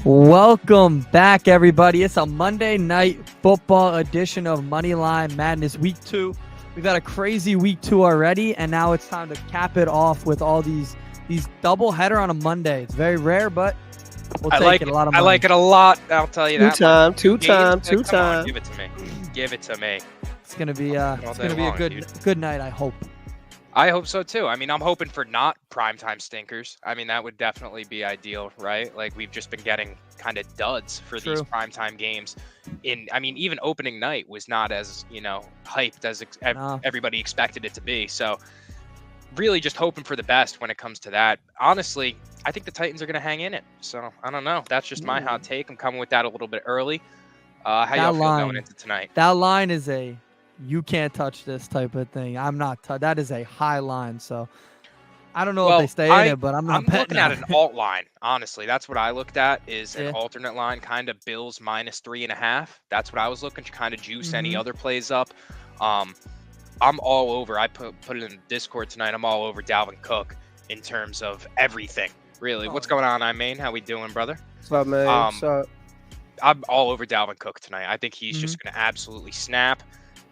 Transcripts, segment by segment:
Welcome back, everybody. It's a Monday night football edition of Moneyline Madness Week 2. We've had a crazy Week 2 already, and now it's time to cap it off with all these double header on a Monday. It's very rare, but we'll take it. A lot of money. I like it a lot. I'll tell you that. Two time. Give it to me. Give it to me. It's gonna be a good night. I hope. I hope so too. I mean, I'm hoping for not primetime stinkers. I mean, that would definitely be ideal, right? Like, we've just been getting kind of duds for these primetime games. Even opening night was not as, hyped as everybody expected it to be. So really just hoping for the best when it comes to that. Honestly, I think the Titans are going to hang in it. So I don't know. That's just my hot take. I'm coming with that a little bit early. How y'all feel going into tonight? That line is you can't touch this type of thing. I'm not. That is a high line. So I don't know if they stay in it, but I'm looking at an alt line. Honestly, that's what I looked at. Is an alternate line, kind of Bills -3.5. That's what I was looking to kind of juice any other plays up. I'm all over. I put it in the Discord tonight. I'm all over Dalvin Cook in terms of everything. Really, what's going on, Imain? How we doing, brother? What's up, man? What's up? I'm all over Dalvin Cook tonight. I think he's just going to absolutely snap.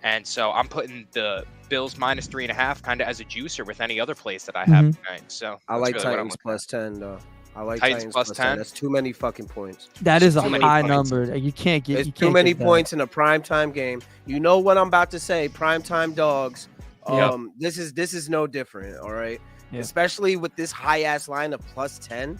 And so I'm putting the Bills -3.5 kind of as a juicer with any other plays that I have tonight. So I like really Titans +10 though. I like Titans +10. That's too many fucking points. That is a high number. You can't get. It's too many points in a primetime game. You know what I'm about to say? Primetime dogs. This is no different. All right. Yeah. Especially with this high ass line of +10.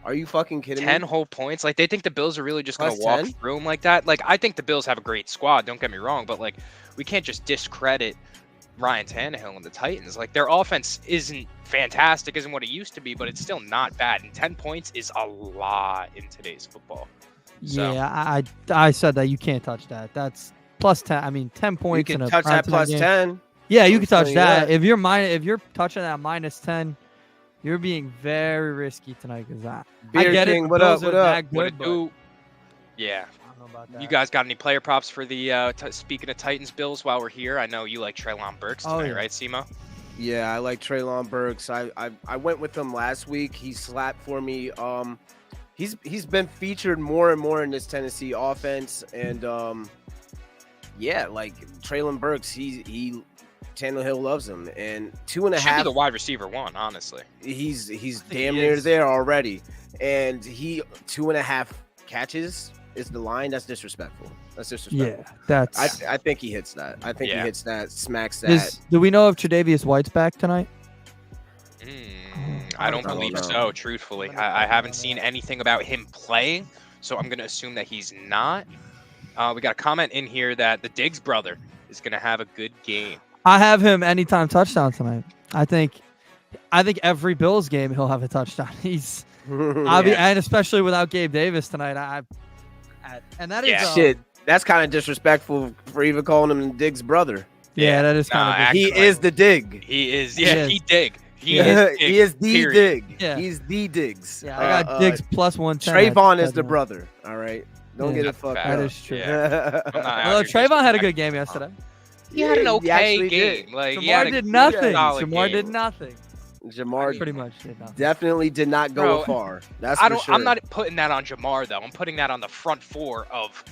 Are you fucking kidding me? 10 whole points? Like, they think the Bills are really just going to walk through them like that? Like, I think the Bills have a great squad, don't get me wrong, but, like, we can't just discredit Ryan Tannehill and the Titans. Like, their offense isn't fantastic, isn't what it used to be, but it's still not bad. And 10 points is a lot in today's football. So, yeah, I said that you can't touch that. That's +10. I mean, 10 points in a touch that +10. Game. Yeah, you can touch that. If you're touching that -10, you're being very risky tonight because I get King, it. What up? Yeah. You guys got any player props for the speaking of Titans Bills while we're here? I know you like Treylon Burks tonight, right, Simo? Yeah, I like Treylon Burks. I went with him last week. He slapped for me. He's been featured more and more in this Tennessee offense, and like Treylon Burks, he Tannehill loves him, and 2.5. Should be the wide receiver one, honestly. He's damn near there already, and 2.5 catches is the line. That's disrespectful. Yeah, that's. I think he hits that. I think he hits that, smacks that. Do we know if Tre'Davious White's back tonight? I don't believe so. Truthfully, I haven't seen anything about him playing, so I'm gonna assume that he's not. We got a comment in here that the Diggs brother is gonna have a good game. I have him anytime touchdown tonight. I think every Bills game he'll have a touchdown. And especially without Gabe Davis tonight. And that is shit. That's kind of disrespectful for even calling him Diggs' brother. Yeah, that is kind of. He is the Dig. He is. Yeah, he Dig. He is the Dig. Yeah. He's the Diggs. Yeah, I got Diggs +110. Trayvon is the brother. All right, don't get it fucked up. That is true. Although Trayvon had a good game yesterday. He had an okay game. Like, Jamar did nothing. Jamar did nothing. Jamar pretty much did nothing. Definitely did not go far. That's for sure. I'm not putting that on Jamar though. I'm putting that on the front four of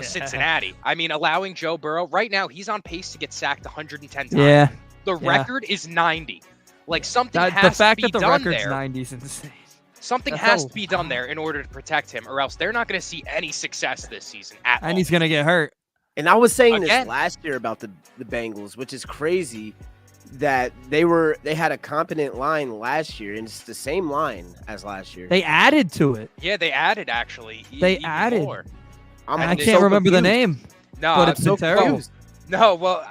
Cincinnati. I mean, allowing Joe Burrow right now, he's on pace to get sacked 110 times. Yeah. The record is 90. Like, something has to be done there. The fact that the record's 90 is insane. Something has to be done there in order to protect him, or else they're not going to see any success this season at all. And he's going to get hurt. And I was saying this last year about the Bengals, which is crazy that they had a competent line last year, and it's the same line as last year. They added to it. Yeah, they added actually. They added. More. I can't remember the name. No, but it's so terrible. No, well,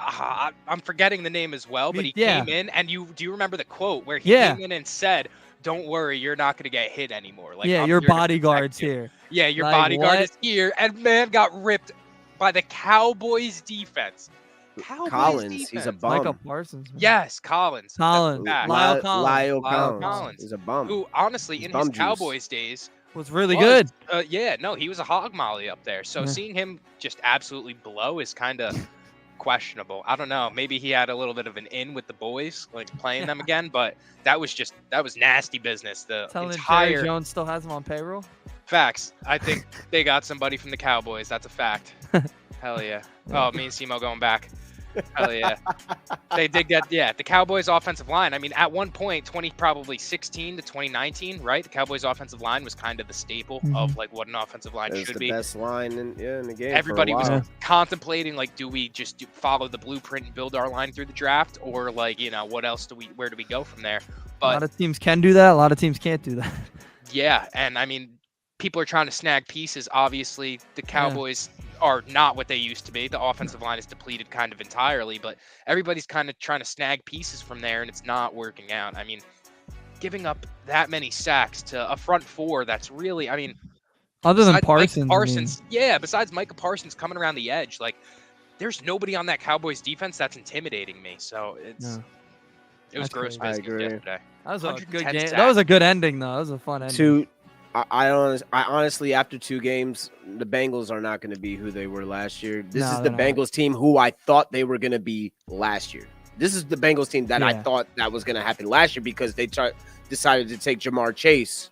I'm forgetting the name as well. But he came in, and do you remember the quote where he came in and said, "Don't worry, you're not going to get hit anymore. Like, your bodyguard's here. Yeah, your bodyguard is here." And man got ripped by the Cowboys defense. Collins, he's a bum. Michael Parsons. Man. Yes, Collins. Lyle Collins. He's a bum. Who, honestly, in his Cowboys days, was really good. He was a hog molly up there. So seeing him just absolutely blow is kind of questionable. I don't know. Maybe he had a little bit of an in with the boys, like playing them again, but that was nasty business. The Telling entire Jerry Jones still has him on payroll. facts. I think they got somebody from the Cowboys. That's a fact. Hell yeah. Oh, me and Simo going back. Hell yeah. They did get the Cowboys offensive line. I mean, at one point, 2016 to 2019, right? The Cowboys offensive line was kind of the staple of like what an offensive line should be. Best line in the game. Everybody was contemplating like, do we just follow the blueprint and build our line through the draft, or like, what else where do we go from there? But a lot of teams can do that. A lot of teams can't do that. Yeah, and I mean, people are trying to snag pieces. Obviously, the Cowboys are not what they used to be. The offensive line is depleted kind of entirely, but everybody's kind of trying to snag pieces from there, and it's not working out. I mean, giving up that many sacks to a front four, that's really, I mean, other than Parsons. Besides Micah Parsons coming around the edge, like, there's nobody on that Cowboys defense that's intimidating me. So it was gross business yesterday. That was a good game. That was a good ending, though. That was a fun ending. I honestly, after 2 games, the Bengals are not going to be who they were last year. This is the Bengals team who I thought they were going to be last year. This is the Bengals team that I thought that was going to happen last year because they decided to take Jamar Chase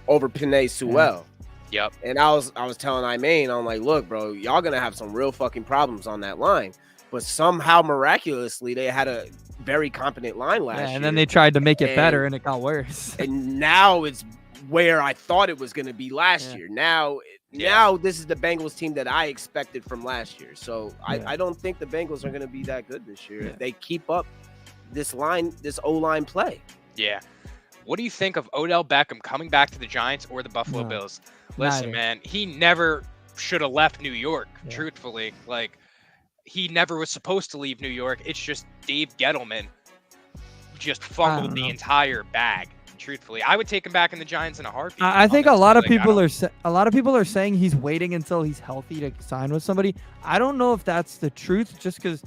over Penei Sewell. Yep. And I was telling Imaine, I'm like, look, bro, y'all going to have some real fucking problems on that line. But somehow, miraculously, they had a very competent line last year. And then they tried to make it better, and it got worse. And now it's where I thought it was going to be last year. Now this is the Bengals team that I expected from last year. So I don't think the Bengals are going to be that good this year if they keep up this O-line play. Yeah. What do you think of Odell Beckham coming back to the Giants or the Buffalo Bills? Listen, man, he never should have left New York, truthfully. Like, he never was supposed to leave New York. It's just Dave Gettleman just fumbled the entire bag. Truthfully, I would take him back in the Giants in a heartbeat. I think a lot of people are saying he's waiting until he's healthy to sign with somebody. I don't know if that's the truth, just because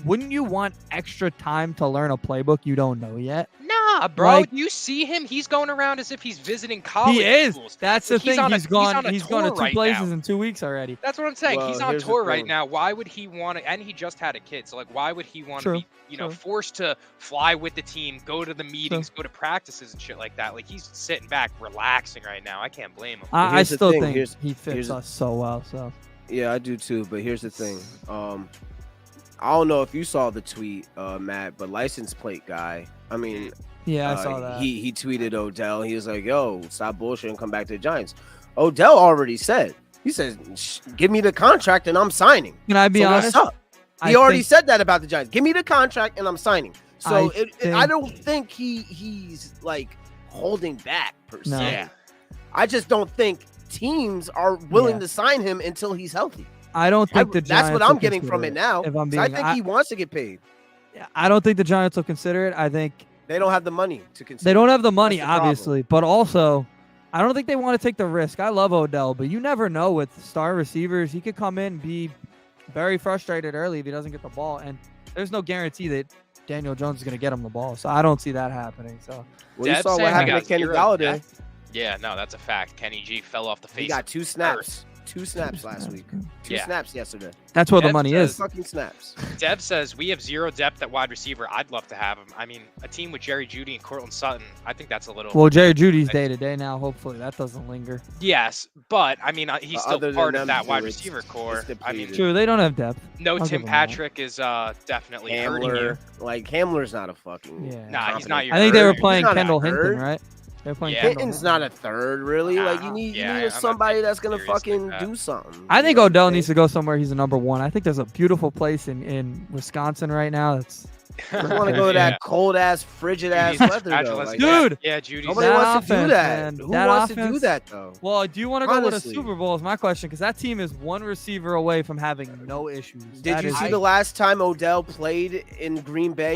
wouldn't you want extra time to learn a playbook you don't know yet? Nah, bro. You see him? He's going around as if he's visiting college. He is. Schools. That's the thing. He's gone to 2 places in 2 weeks already. That's what I'm saying. He's on tour right now. Why would he want to? And he just had a kid. So, like, why would he want to be, forced to fly with the team, go to the meetings, go to practices and shit like that? Like, he's sitting back, relaxing right now. I can't blame him. I still think he fits us so well. So. Yeah, I do too. But here's the thing. I don't know if you saw the tweet, Matt, but license plate guy. I mean. Yeah, I saw that. He tweeted Odell. He was like, yo, stop bullshit and come back to the Giants. Odell already said. He says, give me the contract and I'm signing. Can I be honest? What's up? He already said that about the Giants. Give me the contract and I'm signing. So I don't think he's like holding back per se. Yeah. I just don't think teams are willing to sign him until he's healthy. I don't think the Giants. That's what I'm getting from it now. I think he wants to get paid. I don't think the Giants will consider it. I think they don't have the money to consider. They don't have the money, obviously, but also, I don't think they want to take the risk. I love Odell, but you never know with star receivers. He could come in and be very frustrated early if he doesn't get the ball, and there's no guarantee that Daniel Jones is going to get him the ball. So I don't see that happening. So you saw what happened to Kenny Galladay. Yeah, no, that's a fact. Kenny G fell off the face. He got 2 snaps. 2 snaps last week. 2 snaps yesterday. That's where the money is. Fucking snaps. Dev says we have 0 depth at wide receiver. I'd love to have him. I mean, a team with Jerry Jeudy and Cortland Sutton. I think that's a little. Well, Jerry Judy's day to day now. Hopefully that doesn't linger. Yes, but I mean, he's still part of that wide receiver core. I mean, true. They don't have depth. No, Tim Patrick is definitely hurting you. Like Hamler's not a fucking. Yeah. Nah, he's not your. I think they were playing Kendall Hinton, right? Hinton's not a third, really. Like you need somebody that's gonna fucking do something. I think Odell needs to go somewhere. He's a number 1. I think there's a beautiful place in Wisconsin right now. That's. I want to go to that cold ass, frigid ass weather, though. Like, dude. Yeah, Judy. Nobody wants to do that. Who wants to do that, though? Well, do you want to go to the Super Bowl? Is my question, because that team is 1 receiver away from having no issues. Did you see the last time Odell played in Green Bay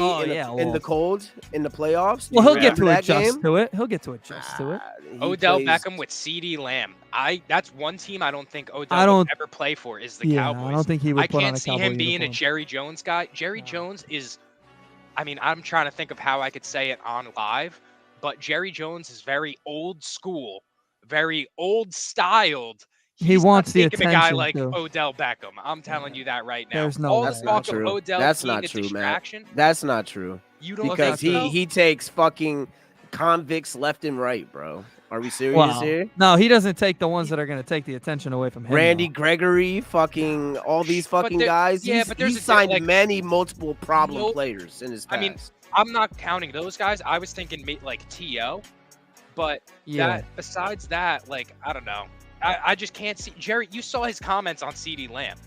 in the cold in the playoffs? Well, he'll get to adjust to it. He'll get to adjust to it. Odell Beckham with CeeDee Lamb. That's one team I don't think Odell would ever play for is the Cowboys. I don't think he would. I can't see him being a Jerry Jones guy. Jerry Jones is. I mean, I'm trying to think of how I could say it on live, but Jerry Jones is very old school, very old styled. He wants the attention. A guy attention, like too. Odell Beckham. I'm telling you that right now. There's no All way. this talk of Odell That's being not a true, distraction. Matt. That's not true. You don't Because think so? he takes fucking convicts left and right, bro. Are we serious here? No, he doesn't take the ones that are going to take the attention away from him. Randy Gregory, fucking all these fucking guys. Yeah, but he's signed many multiple problem players in his past. I mean, I'm not counting those guys. I was thinking like T.O., but besides that, like, I don't know. I just can't see. Jerry, you saw his comments on CeeDee Lamb.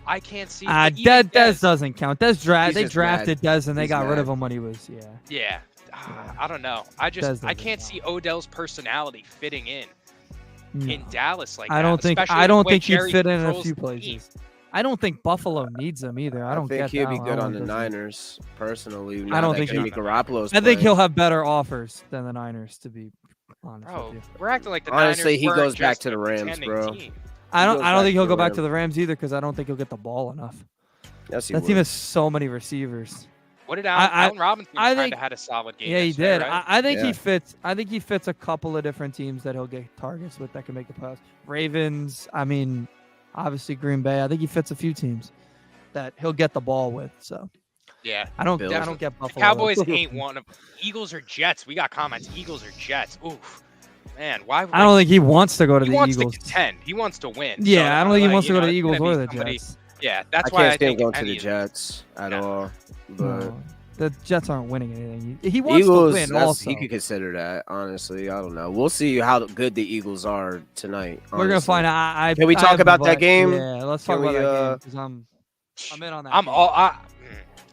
I can't see. Dez doesn't count. They drafted Dez and they got rid of him when he was, Yeah. I don't know. I can't see Odell's personality fitting in Dallas like that. I don't think he'd fit in a few places. I don't think Buffalo needs him either. I think he'll be good on the Niners, personally. I don't think Garoppolo's I think he'll have better offers than the Niners, to be honest with you. We're acting like the Honestly, Niners he goes back to the Rams, bro. I don't think he'll go back to the Rams either because I don't think he'll get the ball enough. Yes, that team has so many receivers. What did Allen Robinson kind of had a solid game? Yeah, he did. Right? I think he fits. I think he fits a couple of different teams that he'll get targets with that can make the playoffs. Ravens. I mean, obviously Green Bay. I think he fits a few teams that he'll get the ball with. So yeah, I don't get Buffalo. The Cowboys ain't one of Eagles or Jets. We got comments. Eagles or Jets. Oof. Man, why? I don't think he wants to go to the Eagles. He wants to contend. He wants to win. Yeah, so, I don't think he wants to go to the Eagles or the Jets. Yeah, that's why I think going to the Jets at all. But the Jets aren't winning anything. He wants Eagles, to win also. He could consider that, honestly. I don't know. We'll see how good the Eagles are tonight. Honestly. We're going to find out. Can we talk about that game? Yeah, let's talk about that game because I'm in on that.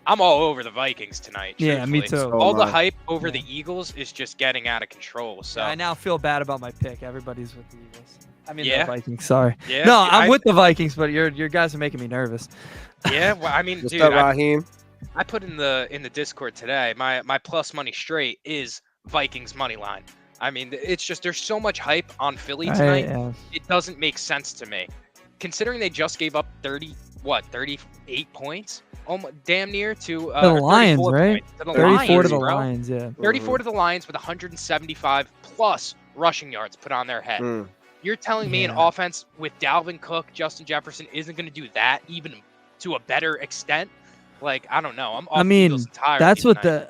I'm all over the Vikings tonight. Yeah, me too. All the hype over the Eagles is just getting out of control. So I now feel bad about my pick. Everybody's with the Eagles. I mean, the Vikings. Sorry. Yeah, no, I'm with the Vikings, but your guys are making me nervous. Yeah, well, I mean, dude, Raheem? I put in the Discord today. My plus money straight is Vikings money line. I mean, it's just there's so much hype on Philly tonight. It doesn't make sense to me, considering they just gave up 38 points, almost damn near to the Lions, right? To the 34 Lions, to the Lions, yeah. 34 to the Lions with 175 plus rushing yards put on their head. You're telling me an offense with Dalvin Cook, Justin Jefferson isn't going to do that even to a better extent? Like, I don't know. That's what the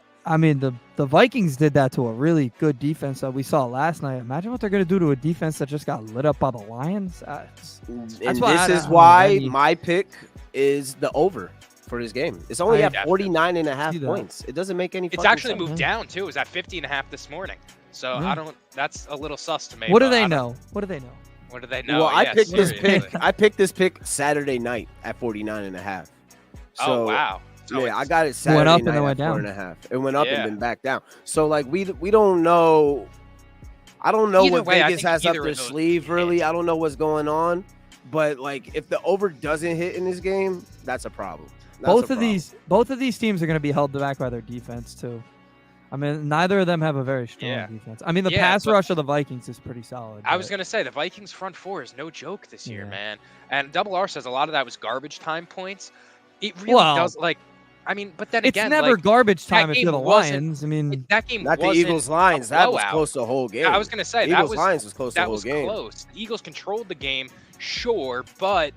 Vikings did that to a really good defense that we saw last night. Imagine what they're going to do to a defense that just got lit up by the Lions. That's why my pick is the over for this game. It's only at 49.5 points. It doesn't make any sense. It's actually moved down, too. It was at 50.5 this morning. So that's a little sus to me. What do they know? What do they know? What do they know? Well, I picked this pick. I picked this pick Saturday night at 49.5. So, wow. So I got it Saturday night and went down. 4.5. It went up and then back down. So like we don't know. I don't know what Vegas has up their sleeve. Really, I don't know what's going on. But like, if the over doesn't hit in this game, that's a problem. Both of these teams are going to be held back by their defense too. I mean, neither of them have a very strong defense. I mean, the pass rush of the Vikings is pretty solid. I was going to say, the Vikings front four is no joke this year, man. And Double R says a lot of that was garbage time points. It really does, like, I mean, but then again, it's never garbage time if you're the Lions. I mean, that game not the Eagles Lions. That was close to the whole game. I was going to say, Lions was close to the whole game. Close. The Eagles controlled the game, sure, but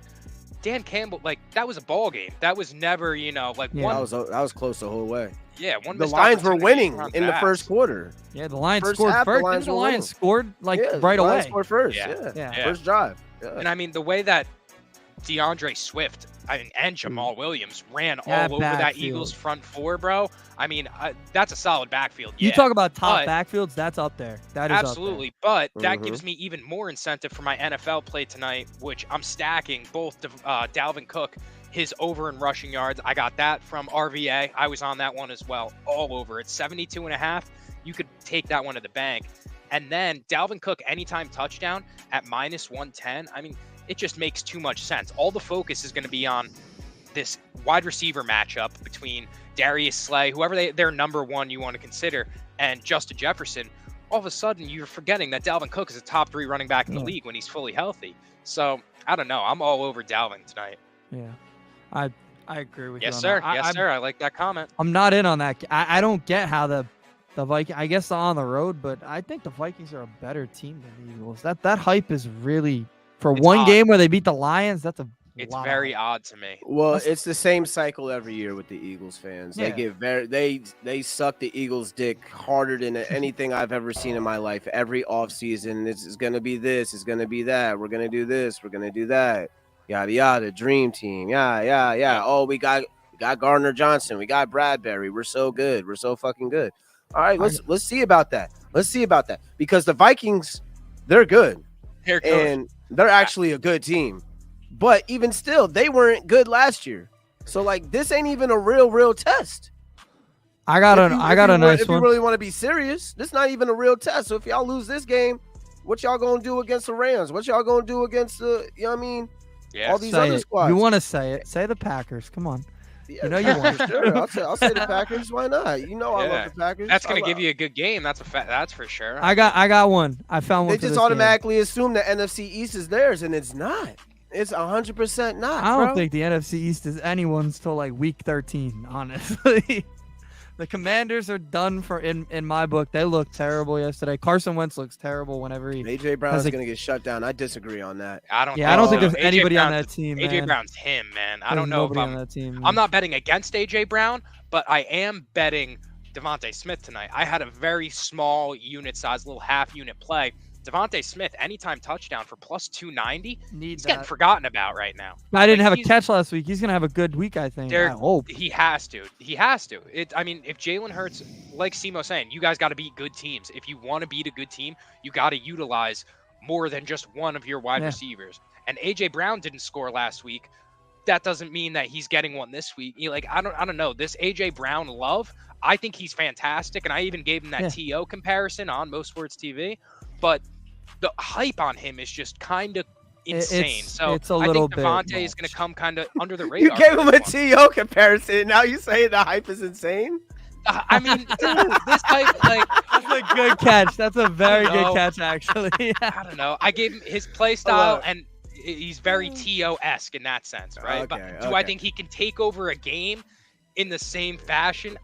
Dan Campbell, like, that was a ball game. That was never, that was close the whole way. Yeah, the Lions were winning in the first quarter. Yeah, the Lions scored first. The Lions scored right away. Scored first. Yeah. First drive. Yeah. And I mean, the way that DeAndre Swift and Jamal Williams ran all over that Eagles front four, bro. I mean, that's a solid backfield. You talk about top backfields, that's up there. That is absolutely. But that gives me even more incentive for my NFL play tonight, which I'm stacking both Dalvin Cook, his over in rushing yards. I got that from RVA. I was on that one as well, all over. It's 72.5. You could take that one to the bank. And then Dalvin Cook anytime touchdown at -110. I mean, it just makes too much sense. All the focus is going to be on this wide receiver matchup between Darius Slay, whoever their number one you want to consider, and Justin Jefferson. All of a sudden, you're forgetting that Dalvin Cook is a top 3 running back in the league when he's fully healthy. So, I don't know. I'm all over Dalvin tonight. Yeah, I agree with you. Yes, sir. Yes, sir. I like that comment. I'm not in on that. I don't get how the Vikings, I guess on the road, but I think the Vikings are a better team than the Eagles. That hype is really For It's one odd. game where they beat the Lions, that's a It's lot very of odd to me. Well, it's the same cycle every year with the Eagles fans. Yeah. They get they suck the Eagles' dick harder than anything I've ever seen in my life. Every offseason, it's gonna be this, it's gonna be that. We're gonna do this, we're gonna do that. Yada yada. Dream team. Yeah. Oh, we got Gardner Johnson. We got Bradbury. We're so good. We're so fucking good. All right, let's see about that. Let's see about that because the Vikings, they're good. They're good. And they're actually a good team. But even still, they weren't good last year. So like this ain't even a real test. I got a nice If one. you really want to be serious, this not even a real test. So if y'all lose this game, what y'all gonna do against the Rams? What y'all gonna do against the what I mean? Yeah. All these Say other it. squads. You want to say it? Say the Packers. Come on. Yeah, you know you want it. Sure. I'll say the Packers. Why not? You know I love the Packers. That's gonna give you a good game. That's that's for sure. I got one. I found one. They for just this automatically assume the NFC East is theirs, and it's not. It's 100% not. I don't bro. think the NFC East is anyone's till like week 13. Honestly, the Commanders are done for in my book. They look terrible yesterday. Carson Wentz looks terrible whenever he. AJ Brown is gonna get shut down. I disagree on that. I don't. Yeah, I don't think there's AJ anybody on Brown's- that team. AJ Man. Brown's him, man. I There's don't know if nobody I'm. on that team. I'm not betting against AJ Brown, but I am betting Devontae Smith tonight. I had a very small unit size, little half unit play. Devontae Smith, anytime touchdown for plus 290. He's getting forgotten about right now. I didn't Like, have a he's- catch last week. He's gonna have a good week, I think. I hope. He has to. He has to. I mean, if Jalen Hurts, like Simo saying, you guys got to beat good teams. If you want to beat a good team, you got to utilize more than just one of your wide receivers. And AJ Brown didn't score last week. That doesn't mean that he's getting one this week. I don't know. This AJ Brown love, I think he's fantastic, and I even gave him that TO comparison on Most Sports TV. But the hype on him is just kind of insane. It's a I little think bit Devontae is much. going to come kind of under the You radar. gave him a TO comparison. Now you say the hype is insane? I mean, this hype, like, That's a good catch. That's a very I don't good know. catch, actually. I don't know. I gave him his play style, and he's very TO-esque in that sense, right? But do I think he can take over a game in the same fashion?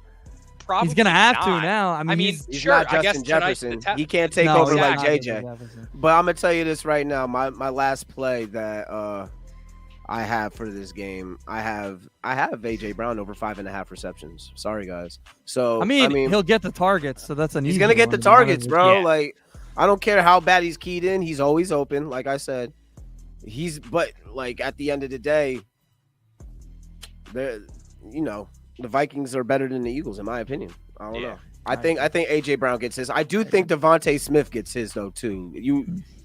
Probably He's gonna have to not. now. I mean, He's sure. not I guess Justin tonight's the Jefferson. test. He can't take No, over he's like not JJ. Justin Jefferson. But I'm gonna tell you this right now. My last play that I have for this game, I have AJ Brown over 5.5 receptions. Sorry guys. So I mean, he'll get the targets, so that's an he's easy gonna get the one, targets, bro. Yeah. Like I don't care how bad he's keyed in. He's always open. Like I said, but like at the end of the day, the Vikings are better than the Eagles in my opinion. I don't know. I think AJ Brown gets his. I do think Devontae Smith gets his though too.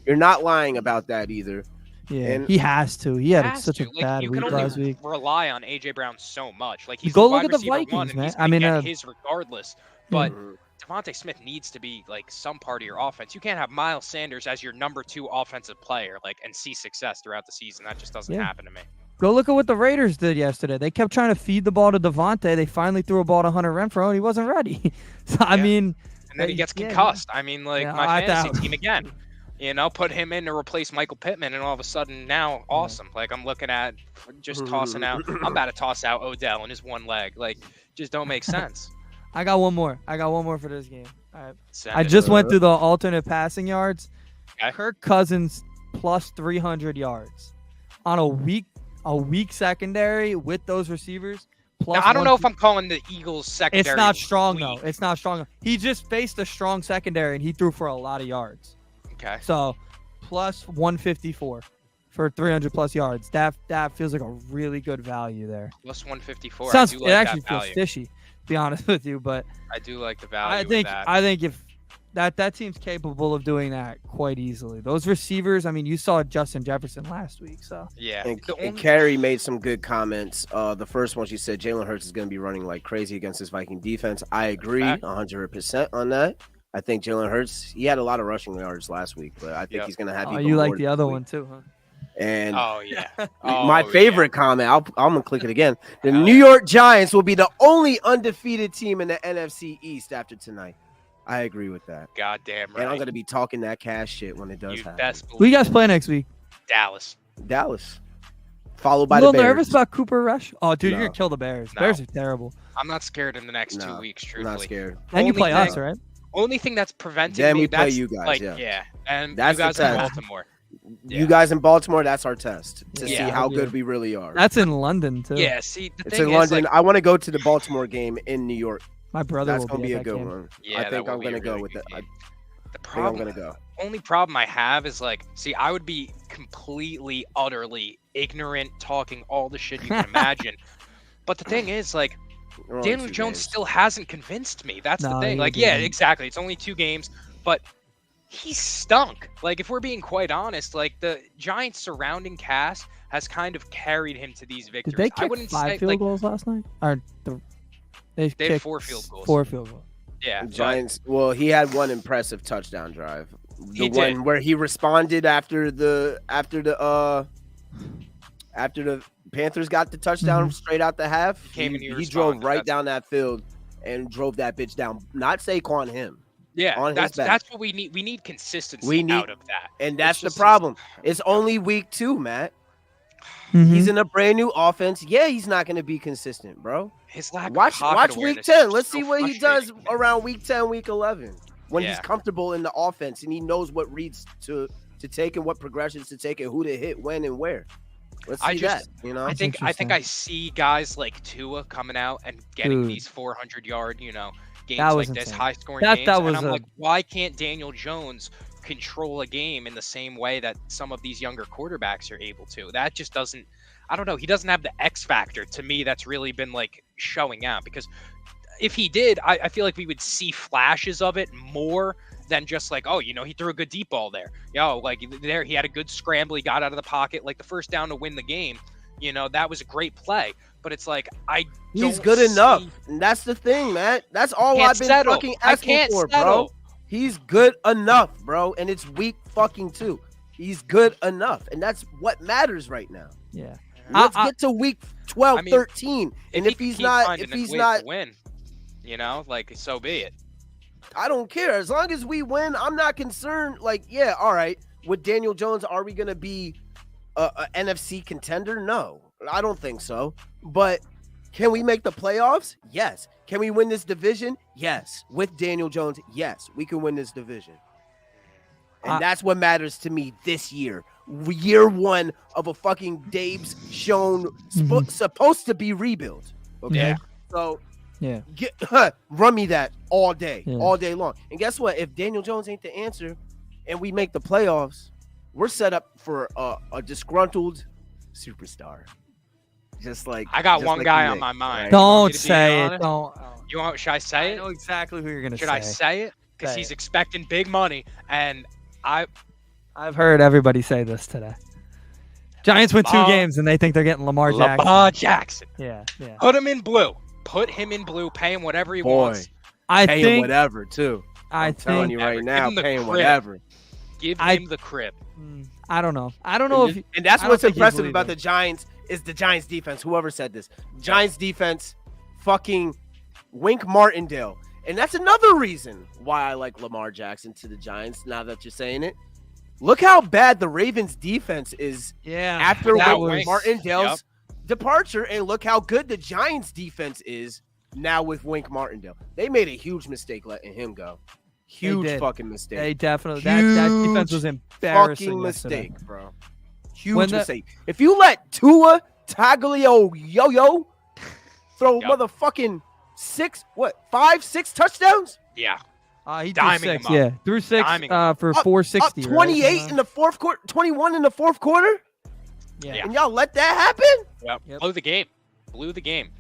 You're not lying about that either. Yeah, And- he has to. He had Has such a to. Like, bad you week can last only week. rely on AJ Brown so much. Like he's Go the look wide at the receiver one, Vikings, and man. he's I gonna mean, get his regardless. But Mhm. Devontae Smith needs to be like some part of your offense. You can't have Miles Sanders as your number 2 offensive player, and see success throughout the season. That just doesn't happen to me. Go look at what the Raiders did yesterday. They kept trying to feed the ball to Devontae. They finally threw a ball to Hunter Renfrow, and he wasn't ready. So I mean, And then he gets yeah, concussed. I mean, Yeah, my I fantasy thought- team again. Put him in to replace Michael Pittman, and all of a sudden now, awesome. Like I'm looking at just tossing out. I'm about to toss out Odell in his one leg. Like, just don't make sense. I got one more. for this game. All right. Send I it. just went through the alternate passing yards. Okay. Kirk Cousins plus 300 yards on a weak secondary with those receivers. Plus Now, I don't know if I'm calling the Eagles secondary. It's not strong weak. though. It's not strong. He just faced a strong secondary and he threw for a lot of yards. Okay. So plus 154 for 300 plus yards. That feels like a really good value there. Plus 154. Sounds, I do it like actually that feels value. fishy, to be honest with you, but I do like the value. I think if that team's capable of doing that quite easily. Those receivers, I mean, you saw Justin Jefferson last week, so Yeah. And Carrie made some good comments. The first one, she said Jalen Hurts is going to be running like crazy against this Viking defense. I agree 100% on that. I think Jalen Hurts, he had a lot of rushing yards last week, but I think he's going to have even you like more the this other week. one too, huh? And Oh yeah. my Oh, favorite comment, I'm going to click it again. The New York Giants will be the only undefeated team in the NFC East after tonight. I agree with that. Goddamn right. And I'm going to be talking that cash shit when it does You happen. best Who you believe guys play next week? Dallas. Dallas. Followed A by the little Bears. nervous about Cooper Rush? Oh, dude, No. you're gonna kill the Bears. No. Bears are terrible. I'm not scared in the next No, 2 weeks. I'm Truthfully. not scared. And you Only play us, thing- right? Only thing that's preventing Then me. we play that's, you guys, yeah. And That's you the guys are test. Baltimore. You guys in Baltimore, that's our test to see how Yeah. good we really are. That's in London too. Yeah, see, the It's thing in is, London. like, I want to go to the Baltimore game in New York. My brother That's will gonna be a at that good game. one. Yeah, I that think will I'm be gonna a go really with good it. game. The I think I'm problem, gonna go. only problem I have is like, see, I would be completely, utterly ignorant, talking all the shit you can imagine. But the thing is, like, We're only Daniel 2 Jones games. still hasn't convinced me. That's the No, thing. he Like, yeah, didn't. exactly. It's only 2 games, but he stunk. Like, if we're being quite honest, like the Giants' surrounding cast has kind of carried him to these victories. Did they I kick wouldn't 5 say field like goals last night? Or they They had kicked 4 field goals. 4 field goals. yeah, The but- Giants. Well, he had one impressive touchdown drive. The He one did. where he responded after the Panthers got the touchdown straight out the half. Came and he drove responded, right that's- down that field and drove that bitch down. Not Saquon, him. Yeah, on his back. that's what we need. We need consistency We need- out of that. And that's the just- problem. It's only week 2, Matt. Mhm. He's in a brand new offense. Yeah, he's not going to be consistent, bro. His lack Watch of pocket watch week awareness 10. is Let's so see what he does frustrating. around week 10, week 11. When he's Yeah. comfortable in the offense and he knows what reads to take and what progressions to take and who to hit when and where. Let's see I just- that, you know? I That's think interesting. I see guys like Tua coming out and getting Dude. these 400-yard, games That was like this, insane. high-scoring That- games. that And was I'm a- like, why can't Daniel Jones control a game in the same way that some of these younger quarterbacks are able to? That just doesn't. I don't know. He doesn't have the X factor to me that's really been like showing out. Because if he did, I feel like we would see flashes of it more than just like, oh, he threw a good deep ball there. Like there, he had a good scramble. He got out of the pocket, like the first down to win the game. That was a great play. But it's like, He's don't good see- enough. And that's the thing, man. That's all Can't I've been settle. fucking I asking can't for, settle. bro. He's good enough, bro. And it's week fucking 2. He's good enough. And that's what matters right now. Yeah. Let's get to week 12, I mean, 13. And he if can he's keep not, finding if his he's ways not, to win, like so be it. I don't care. As long as we win, I'm not concerned. Like, yeah, all right. With Daniel Jones, are we going to be a NFC contender? No, I don't think so. But can we make the playoffs? Yes. Can we win this division? Yes. With Daniel Jones, yes, we can win this division. And that's what matters to me this year. Year 1 of a fucking Dave's shown supposed to be rebuild. Okay. Yeah. So Yeah. run me that all day, Yeah. all day long. And guess what? If Daniel Jones ain't the answer and we make the playoffs, we're set up for a disgruntled superstar. Just like I got just one like guy the on my Knicks, mind. right? Don't me to be say it. honest? Don't. Should I say I it? know exactly who you're gonna Should say. I say it? Because Say he's it. expecting big money, and I've heard everybody say this today. Giants win 2 Lamar- games and they think they're getting Lamar Jackson. Lamar Jackson. Yeah, yeah. Put him in blue. Put him in blue. Pay him whatever he Boy. wants. I Paying think. whatever too. I I'm telling think. you right Give now, him the paying crib. whatever. Give I- him the crib. I don't know. I don't know if. And that's I don't what's think he's impressive about leaving. the Giants is the Giants defense. Whoever said this, Giants defense, fucking Wink Martindale, and that's another reason why I like Lamar Jackson to the Giants. Now that you're saying it, look how bad the Ravens defense is Yeah. after that Wink was- Martindale's departure, and look how good the Giants defense is now with Wink Martindale. They made a huge mistake letting him go. Huge did. fucking mistake. They definitely. That defense was embarrassing. Fucking yesterday. mistake, bro. Huge When the- mistake. If you let Tua Tagovailoa throw Yep. motherfucking 5, 6 touchdowns, Yeah. He threw Diming 6. him up. Yeah, threw 6 Diming for up 460. up right? 28 in the fourth quarter, 21 in the fourth quarter, Yeah. and y'all let that happen? Yep. Blew the game. Blew the game.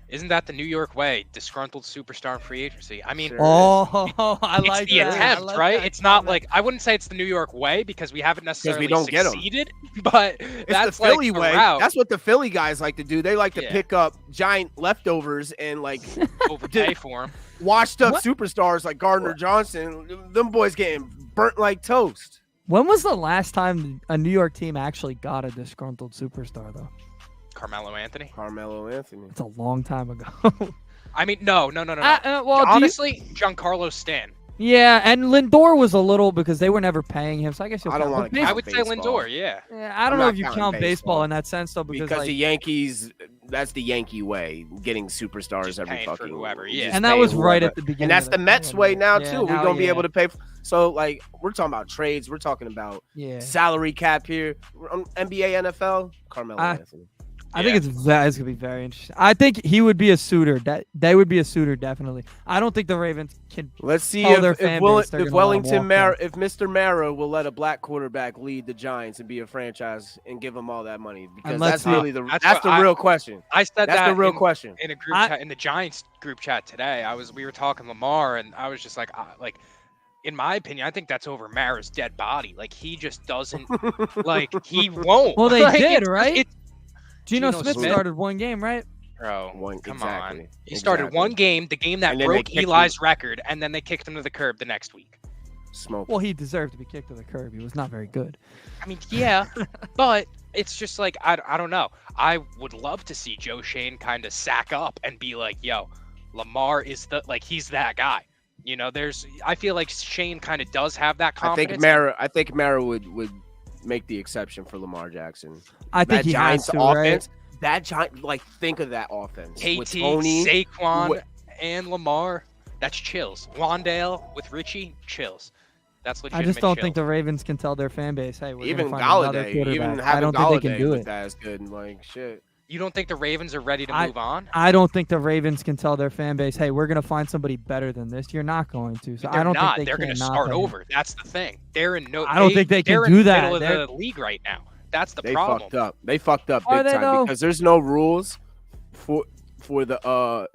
Isn't that the New York way? Disgruntled superstar in free agency. I mean, Sure. Oh, I it's like the that. I attempt, like right? that It's not comment. like I wouldn't say it's the New York way because we haven't necessarily don't get 'em. succeeded, but It's that's the Philly like the way. route. That's what the Philly guys like to do. They like to Yeah. pick up giant leftovers and like overpay for him. washed up What? superstars like Gardner Johnson. Them boys getting burnt like toast. When was the last time a New York team actually got a disgruntled superstar, though? Carmelo Anthony. Carmelo Anthony. It's a long time ago. I mean, no. Well, do you- Honestly, Giancarlo Stan. yeah, and Lindor was a little because they were never paying him, so I guess you'll I don't count. wanna But count I would say baseball. Lindor, yeah. Yeah, I don't I'm know not if you counting count baseball baseball. in that sense though, because Because like, the Yankees that's the Yankee way, getting superstars Just every paying for fucking whoever, and that was right at the beginning. And that's the Mets way now too. We're gonna be able to pay. So like we're talking about trades. We're talking about salary cap here. NBA, NFL, Carmelo Anthony. I think it's gonna be very interesting. I think he would be a suitor. That they would be a suitor definitely. I don't think the Ravens can. Let's see if Mr. Mara will let a black quarterback lead the Giants and be a franchise and give them all that money, because that's really the real question. I said that's the real question in a group chat, in the Giants group chat today. We were talking Lamar, and I was just like in my opinion, I think that's over Mara's dead body. Like he just doesn't like he won't. Well, they did, right? Geno Smith started one game, right? Bro, come on. He started one game, the game that broke Eli's record, and then they kicked him to the curb the next week. Well, he deserved to be kicked to the curb. He was not very good. I mean, yeah, but it's just like, I don't know. I would love to see Joe Shane kind of sack up and be like, yo, Lamar is he's that guy. You know, I feel like Shane kind of does have that confidence. I think Mara would make the exception for Lamar Jackson. I think he Giants has to, offense. Right? That Giant, think of that offense. KT, with Tony, Saquon, and Lamar. That's chills. Wandale with Richie, chills. That's legitimate. I just don't chills. think the Ravens can tell their fan base, hey, we're even gonna find Galladay, another even quarterback. I don't think they can do it. That's good. Shit. You don't think the Ravens are ready to move on? I don't think the Ravens can tell their fan base, hey, we're going to find somebody better than this. You're not going to. So I don't think they're going to start over. That's the thing. They're in no. I don't think they can do that. They're in the middle of the league right now. That's the problem. They fucked up big time because there's no rules for the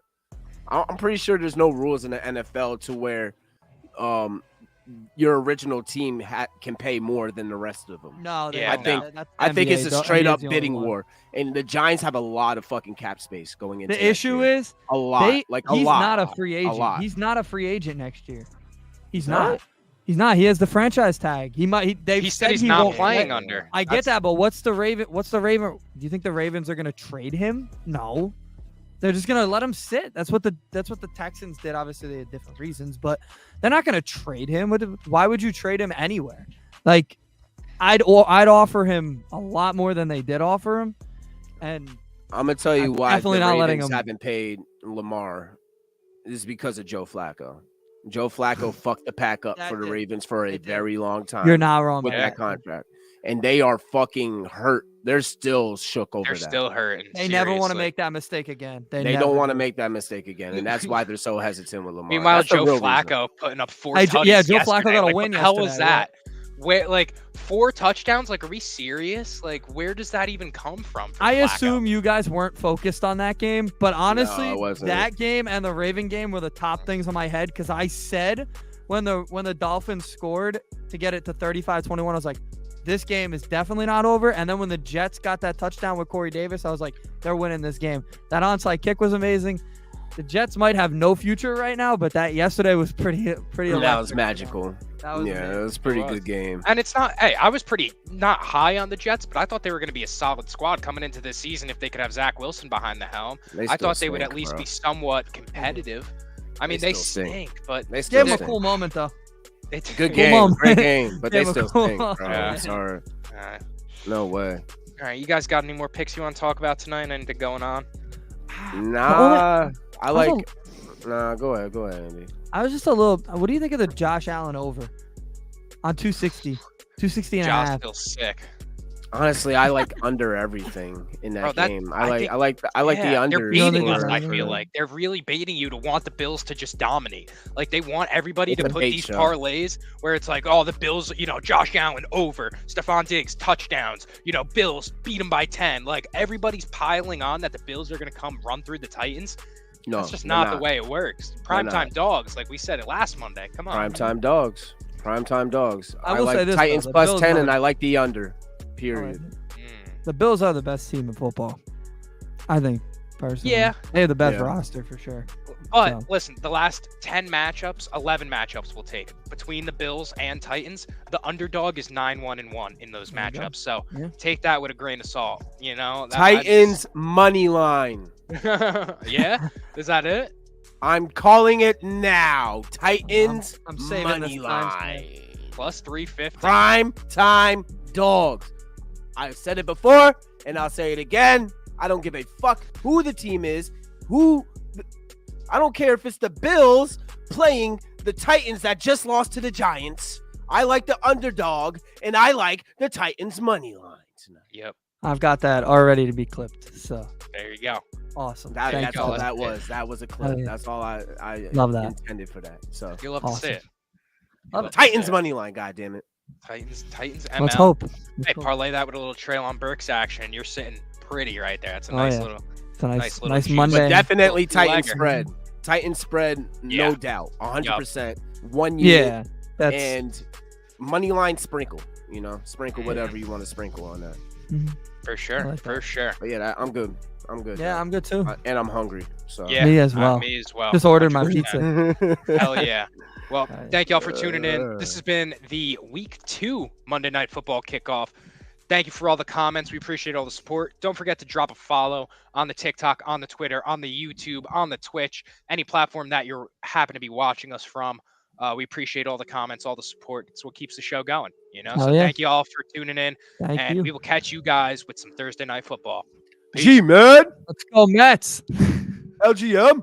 I'm pretty sure there's no rules in the NFL to where your original team can pay more than the rest of them. No, I think it's a straight up bidding war, and the Giants have a lot of fucking cap space going into. The issue is a lot. He's not a free agent. He's not a free agent next year. He's not. He's not. He has the franchise tag. He might. He said he's not playing under. I get that, but what's the Raven? Do you think the Ravens are gonna trade him? No. They're just gonna let him sit. That's what the Texans did. Obviously, they had different reasons, but they're not gonna trade him. Why would you trade him anywhere? Like, I'd offer him a lot more than they did offer him, and I'm gonna tell you why definitely not letting him. Haven't paid Lamar is because of Joe Flacco. Joe Flacco fucked the pack up for the Ravens for a very long time. You're not wrong with that contract, and they are fucking hurt. They're still shook over that. They're still hurting. They never want to make that mistake again. They don't want to make that mistake again, and that's why they're so hesitant with Lamar. Meanwhile, Joe Flacco putting up 4 touchdowns. Yeah, Joe Flacco got a win yesterday. What the hell was that? Where 4 touchdowns? Are we serious? Where does that even come from? I assume you guys weren't focused on that game, but honestly, that game and the Raven game were the top things on my head, because I said when the Dolphins scored to get it to 35-21, I was like, this game is definitely not over. And then when the Jets got that touchdown with Corey Davis, I was like, they're winning this game. That onside kick was amazing. The Jets might have no future right now, but that yesterday was pretty electric. That was magical. It was a pretty good game. And it's not, I was pretty not high on the Jets, but I thought they were going to be a solid squad coming into this season if they could have Zach Wilson behind the helm. I thought they would at least be somewhat competitive. I mean, they stink, but they gave them a cool moment, though. It's a good game, great game, but they still stink, bro. I'm sorry. No way. All right, you guys got any more picks you want to talk about tonight? Anything going on? Nah, go ahead, Andy. I was just a little. What do you think of the Josh Allen over on 260? 260 and a half. Josh feels sick. Honestly, I like under everything in that game. I like the under. They're baiting us. I feel like they're really baiting you to want the Bills to just dominate. They want everybody to put these parlays where it's like, oh, the Bills, Josh Allen over, Stephon Diggs touchdowns, Bills beat them by 10. Everybody's piling on that the Bills are gonna come run through the Titans. No, that's just not the way it works. Primetime dogs, like we said it last Monday. Come on. Primetime dogs. I will say like this, Titans plus 10, and I like the under. Period. The Bills are the best team in football, I think, personally. Yeah. They have the best roster for sure. But listen, the last 10 matchups, 11 matchups we'll take between the Bills and Titans. The underdog is 9-1-1 in those matchups. So take that with a grain of salt. Titans money line. Yeah? Is that it? I'm calling it now. Titans I'm saving money line. Plus 350. Prime time dogs. I've said it before, and I'll say it again. I don't give a fuck who the team is. I don't care if it's the Bills playing the Titans that just lost to the Giants. I like the underdog, and I like the Titans money line tonight. Yep. I've got that all ready to be clipped. So there you go. Awesome. That's all that was. That was a clip. That's all I love that. intended for that. So you love to see it. Love it. Titans money line. God damn it. Titans ML. Let's hope. Hey, parlay that with a little Traylon Burks action. You're sitting pretty right there. That's a nice little. It's a nice little Monday. But definitely Titan legger. spread. Titan spread, no doubt. 100%. 1 Yeah. year. That's And money line sprinkle. Sprinkle whatever you want to sprinkle on that. For sure. like For sure. But yeah, I'm good. I'm good. Yeah, I'm good too. And I'm hungry. So Yeah. Me as well. Me as well. Just ordered my 100%. pizza. Hell yeah. Well, Right. thank y'all for tuning in. This has been the Week 2 Monday Night Football kickoff. Thank you for all the comments. We appreciate all the support. Don't forget to drop a follow on the TikTok, on the Twitter, on the YouTube, on the Twitch, any platform that you're happen to be watching us from. We appreciate all the comments, all the support. It's what keeps the show going, So thank you all for tuning in. Thank you. We will catch you guys with some Thursday Night Football. Peace. G-Man. Let's go Mets. LGM.